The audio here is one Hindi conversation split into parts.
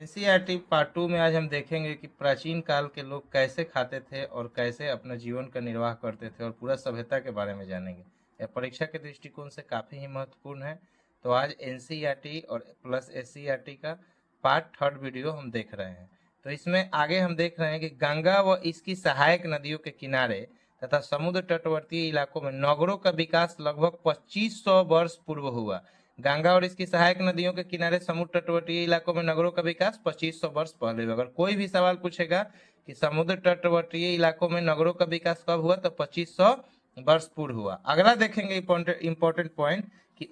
एनसीईआरटी पार्ट 2 में आज हम देखेंगे कि प्राचीन काल के लोग कैसे खाते थे और कैसे अपना जीवन का निर्वाह करते थे और पूरा सभ्यता के बारे में जानेंगे। यह परीक्षा के दृष्टिकोण से काफ़ी ही महत्वपूर्ण है। तो आज एनसीईआरटी और प्लस एससीईआरटी का पार्ट 3 वीडियो हम देख रहे हैं। तो इसमें आगे हम देख रहे हैं कि गंगा व इसकी सहायक नदियों के किनारे तथा समुद्र तटवर्ती इलाकों में नगरों का विकास लगभग 2500 वर्ष पूर्व हुआ। गंगा और इसकी सहायक नदियों के किनारे समुद्र तटवर्तीय इलाकों में नगरों का विकास 2500 वर्ष पहले हुआ। अगर कोई भी सवाल पूछेगा कि समुद्र तटवर्तीय इलाकों में नगरों का विकास कब हुआ, तो 2500 वर्ष पूर्व हुआ। अगला देखेंगे इंपॉर्टेंट पॉइंट कि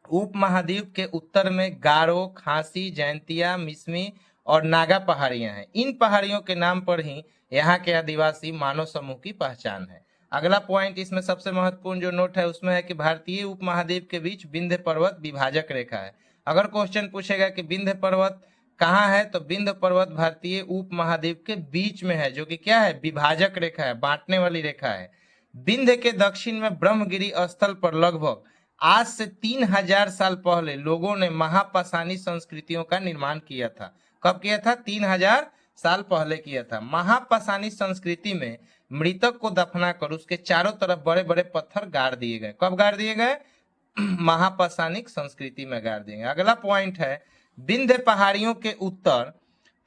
उपमहाद्वीप के उत्तर में गारो, खासी, जैंतिया, मिसमी और नागा पहाड़ियां हैं। इन पहाड़ियों के नाम पर ही यहाँ के आदिवासी मानव समूह की पहचान है। अगला पॉइंट इसमें सबसे महत्वपूर्ण जो नोट है उसमें है कि भारतीय उपमहाद्वीप के बीच विंध्य पर्वत विभाजक रेखा है। अगर क्वेश्चन पूछेगा कि विंध्य पर्वत कहाँ है, तो विंध्य पर्वत भारतीय उपमहाद्वीप के बीच में है, जो कि क्या है, विभाजक रेखा है, बांटने वाली रेखा है। विंध्य के दक्षिण में ब्रह्मगिरी स्थल पर लगभग आज से 3000 साल पहले लोगों ने महापाषाणी संस्कृतियों का निर्माण किया था। कब किया था? 3000 साल पहले किया था। महापाषाणी संस्कृति में मृतक को दफनाकर उसके चारों तरफ बड़े बड़े पत्थर गाड़ दिए गए। कब गाड़ दिए गए? महापाषाणिक संस्कृति में गाड़ दिए गए। अगला पॉइंट है विंध्य पहाड़ियों के उत्तर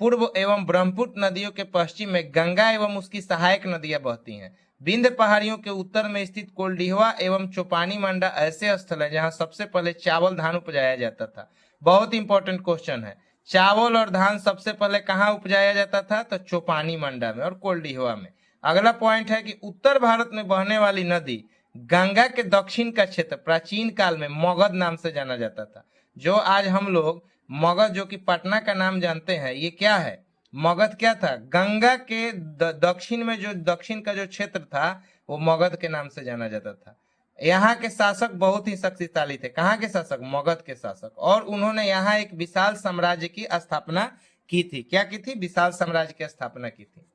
पूर्व एवं ब्रह्मपुत्र नदियों के पश्चिम में गंगा एवं उसकी सहायक नदियां बहती हैं। विंध्य पहाड़ियों के उत्तर में स्थित कोल्डिहवा एवं चोपानी मंडा ऐसे स्थल है जहां सबसे पहले चावल धान उपजाया जाता था। बहुत इंपॉर्टेंट क्वेश्चन है, चावल और धान सबसे पहले कहाँ उपजाया जाता था? तो चोपानी मंडा में और कोल्डिहवा में। अगला पॉइंट है कि उत्तर भारत में बहने वाली नदी गंगा के दक्षिण का क्षेत्र प्राचीन काल में मगध नाम से जाना जाता था। जो आज हम लोग मगध, जो कि पटना का नाम जानते हैं, ये क्या है? मगध क्या था? गंगा के दक्षिण में जो दक्षिण का जो क्षेत्र था वो मगध के नाम से जाना जाता था। यहाँ के शासक बहुत ही शक्तिशाली थे। कहाँ के शासक? मगध के शासक। और उन्होंने यहाँ एक विशाल साम्राज्य की स्थापना की थी। क्या की थी? विशाल साम्राज्य की स्थापना की थी।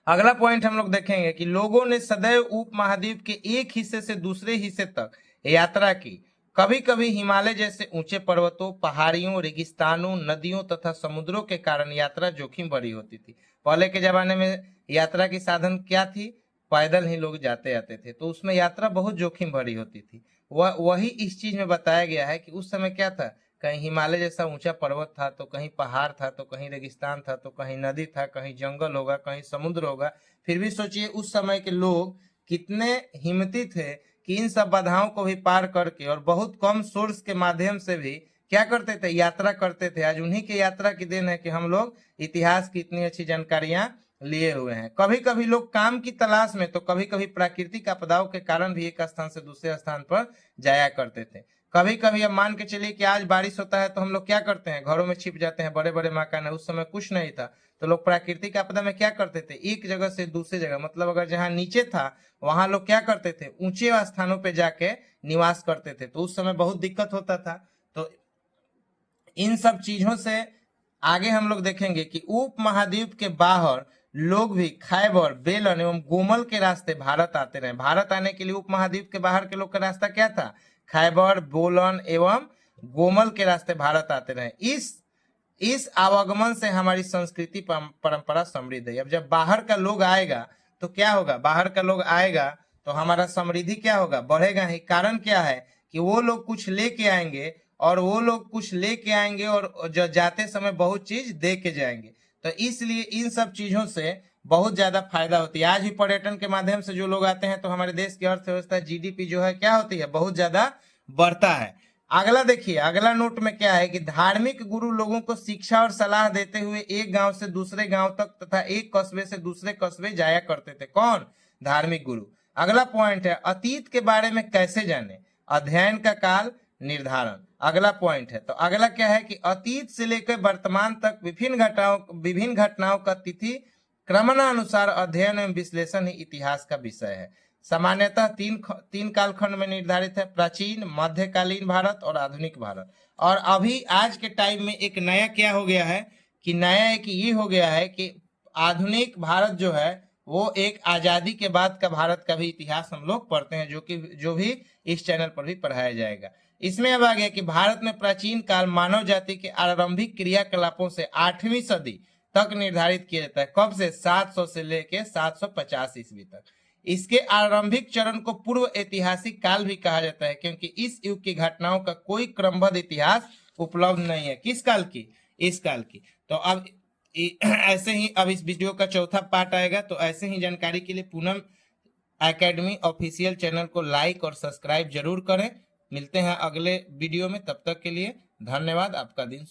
अगला पॉइंट हम लोग देखेंगे कि लोगों ने सदैव उपमहाद्वीप के एक हिस्से से दूसरे हिस्से तक यात्रा की। कभी कभी हिमालय जैसे ऊंचे पर्वतों, पहाड़ियों, रेगिस्तानों, नदियों तथा समुद्रों के कारण यात्रा जोखिम भरी होती थी। पहले के जमाने में यात्रा की साधन क्या थी? पैदल ही लोग जाते आते थे, तो उसमें यात्रा बहुत जोखिम भरी होती थी। वही इस चीज में बताया गया है कि उस समय क्या था, कहीं हिमालय जैसा ऊंचा पर्वत था, तो कहीं पहाड़ था, तो कहीं रेगिस्तान था, तो कहीं नदी था, कहीं जंगल होगा, कहीं समुद्र होगा। फिर भी सोचिए उस समय के लोग कितने हिम्मती थे कि इन सब बाधाओं को भी पार करके और बहुत कम सोर्स के माध्यम से भी क्या करते थे? यात्रा करते थे। आज उन्हीं की यात्रा की देन है कि हम लोग इतिहास की इतनी अच्छी जानकारियां लिए हुए हैं। कभी कभी लोग काम की तलाश में, तो कभी कभी प्राकृतिक आपदाओं के कारण भी एक स्थान से दूसरे स्थान पर जाया करते थे। कभी कभी अब मान के चलिए कि आज बारिश होता है तो हम लोग क्या करते हैं? घरों में छिप जाते हैं, बड़े बड़े मकान है। उस समय कुछ नहीं था, तो लोग प्राकृतिक आपदा में क्या करते थे? एक जगह से दूसरी जगह, मतलब अगर जहां नीचे था वहां लोग क्या करते थे? ऊंचे स्थानों पे जाके निवास करते थे, तो उस समय बहुत दिक्कत होता था। तो इन सब चीजों से आगे हम लोग देखेंगे कि उप महाद्वीप के बाहर लोग भी खैबर, बेलन एवं गोमल के रास्ते भारत आते रहे। भारत आने के लिए उप महाद्वीप के बाहर के लोग का रास्ता क्या था? खैबर, बोलन एवं गोमल के रास्ते भारत आते रहे। इस आवागमन से हमारी संस्कृति परंपरा समृद्ध है। अब जब बाहर का लोग आएगा तो क्या होगा? बाहर का लोग आएगा तो हमारा समृद्धि क्या होगा? बढ़ेगा ही। कारण क्या है कि वो लोग कुछ लेके आएंगे और वो लोग कुछ लेके आएंगे और जो जाते समय बहुत चीज दे के जाएंगे। तो इसलिए इन सब चीजों से बहुत ज्यादा फायदा होती है। आज भी पर्यटन के माध्यम से जो लोग आते हैं तो हमारे देश की अर्थव्यवस्था, जीडीपी जो है क्या होती है? बहुत ज्यादा बढ़ता है। अगला देखिए, अगला नोट में क्या है कि धार्मिक गुरु लोगों को शिक्षा और सलाह देते हुए एक गांव से दूसरे गांव तक तथा एक कस्बे से दूसरे कस्बे जाया करते थे। कौन? धार्मिक गुरु। अगला पॉइंट है अतीत के बारे में कैसे जाने? अध्ययन का काल निर्धारण अगला पॉइंट है। तो अगला क्या है कि अतीत से लेकर वर्तमान तक विभिन्न घटनाओं का तिथि क्रमानुसार अध्ययन एवं विश्लेषण ही इतिहास का विषय है। सामान्यतः तीन कालखंड में निर्धारित है: प्राचीन, मध्यकालीन भारत और आधुनिक भारत। और अभी आज के टाइम में एक नया क्या हो गया है कि नया एक ये हो गया है कि आधुनिक भारत जो है वो एक आजादी के बाद का भारत का भी इतिहास हम लोग पढ़ते हैं, जो भी इस चैनल पर भी पढ़ाया जाएगा। इसमें अब आ गया कि भारत में प्राचीन काल मानव जाति के आरंभिक क्रियाकलापों से 8वीं सदी तक निर्धारित किया जाता है। कब से? 700 से लेके 750 ईस्वी तक। इसके आरंभिक चरण को पूर्व ऐतिहासिक काल भी कहा जाता है, क्योंकि इस युग की घटनाओं का कोई क्रमबद्ध इतिहास उपलब्ध नहीं है। किस काल की? इस काल की। तो अब ऐसे ही अब इस वीडियो का चौथा पार्ट आएगा। तो ऐसे ही जानकारी के लिए पूनम एकेडमी ऑफिशियल चैनल को लाइक और सब्सक्राइब जरूर करें। मिलते हैं अगले वीडियो में, तब तक के लिए धन्यवाद। आपका दिन